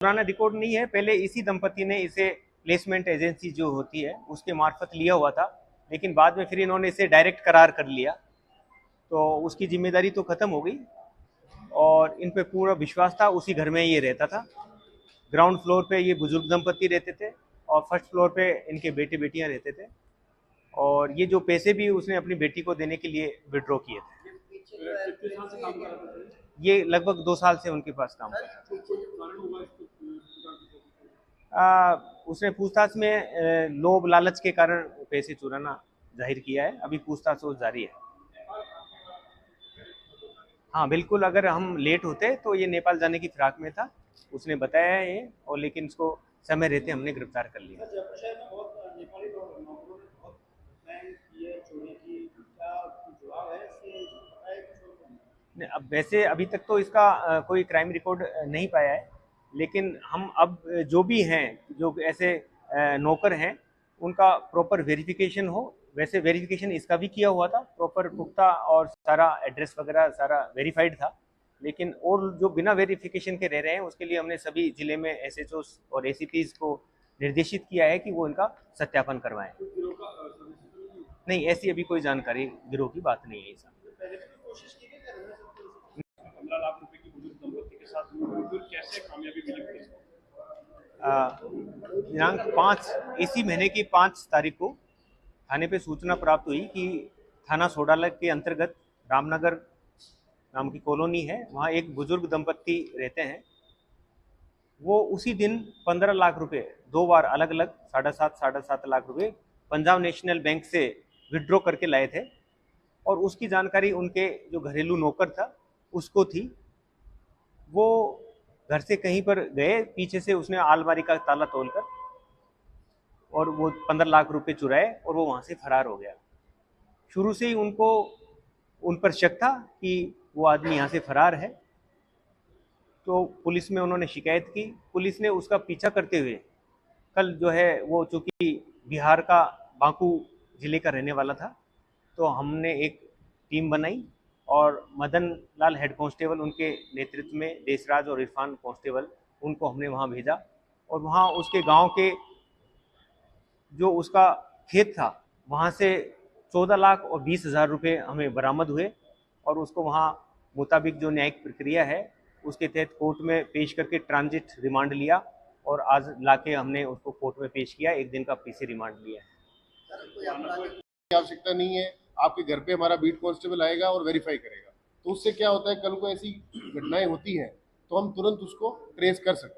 पुराना रिकॉर्ड नहीं है, पहले इसी दंपति ने इसे प्लेसमेंट एजेंसी जो होती है उसके मार्फत लिया हुआ था, लेकिन बाद में फिर इन्होंने इसे डायरेक्ट करार कर लिया, तो उसकी जिम्मेदारी तो खत्म हो गई और इन पे पूरा विश्वास था। उसी घर में ये रहता था। ग्राउंड फ्लोर पे ये बुजुर्ग दंपति रहते थे और फर्स्ट फ्लोर पे इनके बेटे बेटियां रहते थे, और ये जो पैसे भी उसने अपनी बेटी को देने के लिए विड्रॉ किए थे। ये लगभग 2 साल से उनके पास काम कर रहा था। उसने पूछताछ में लोभ लालच के कारण पैसे चुराना जाहिर किया है। अभी पूछताछ वो जारी है। हाँ बिल्कुल, अगर हम लेट होते तो ये नेपाल जाने की फिराक में था, उसने बताया है ये, और लेकिन इसको समय रहते हमने गिरफ्तार कर लिया। अब वैसे अभी तक तो इसका कोई क्राइम रिकॉर्ड नहीं पाया है, लेकिन हम अब जो भी हैं, जो ऐसे नौकर हैं, उनका प्रॉपर वेरिफिकेशन हो। वैसे वेरिफिकेशन इसका भी किया हुआ था, प्रॉपर पुख्ता, और सारा एड्रेस वगैरह सारा वेरीफाइड था, लेकिन और जो बिना वेरिफिकेशन के रह रहे हैं उसके लिए हमने सभी जिले में एसएचओ और एसीपीज को निर्देशित किया है कि वो इनका सत्यापन करवाएं। नहीं, ऐसी अभी कोई जानकारी गिरोह की बात नहीं है। ऐसा 15 लाख रुपए की बुजुर्ग दंपति के साथ फिर कैसे कामयाबी मिली? दिनांक 5 इसी महीने की 5 तारीख को थाने पे सूचना प्राप्त हुई कि थाना सोडाला के अंतर्गत रामनगर नाम की कॉलोनी है, वहाँ एक बुजुर्ग दंपत्ति रहते हैं। वो उसी दिन 15 लाख रुपए 2 बार अलग अलग 7.5 लाख रुपए पंजाब नेशनल बैंक से विड्रॉ करके लाए थे, और उसकी जानकारी उनके जो घरेलू नौकर था उसको थी। वो घर से कहीं पर गए, पीछे से उसने अलमारी का ताला तोड़कर और वो 15 लाख रुपए चुराए और वो वहां से फरार हो गया। शुरू से ही उनको उन पर शक था कि वो आदमी यहाँ से फरार है, तो पुलिस में उन्होंने शिकायत की। पुलिस ने उसका पीछा करते हुए कल जो है, वो चूंकि बिहार का बांकू जिले का रहने वाला था, तो हमने एक टीम बनाई और मदन लाल हेड कांस्टेबल उनके नेतृत्व में, देशराज और इरफान कांस्टेबल, उनको हमने वहाँ भेजा, और वहाँ उसके गांव के जो उसका खेत था वहाँ से 14,20,000 रुपये हमें बरामद हुए, और उसको वहाँ मुताबिक जो न्यायिक प्रक्रिया है उसके तहत कोर्ट में पेश करके ट्रांजिट रिमांड लिया, और आज लाके हमने उसको कोर्ट में पेश किया। 1 दिन का पीसी रिमांड लिया है। आवश्यकता नहीं है, आपके घर पे हमारा बीट कांस्टेबल आएगा और वेरीफाई करेगा, तो उससे क्या होता है, कल को ऐसी घटनाएं होती हैं तो हम तुरंत उसको ट्रेस कर सकते हैं।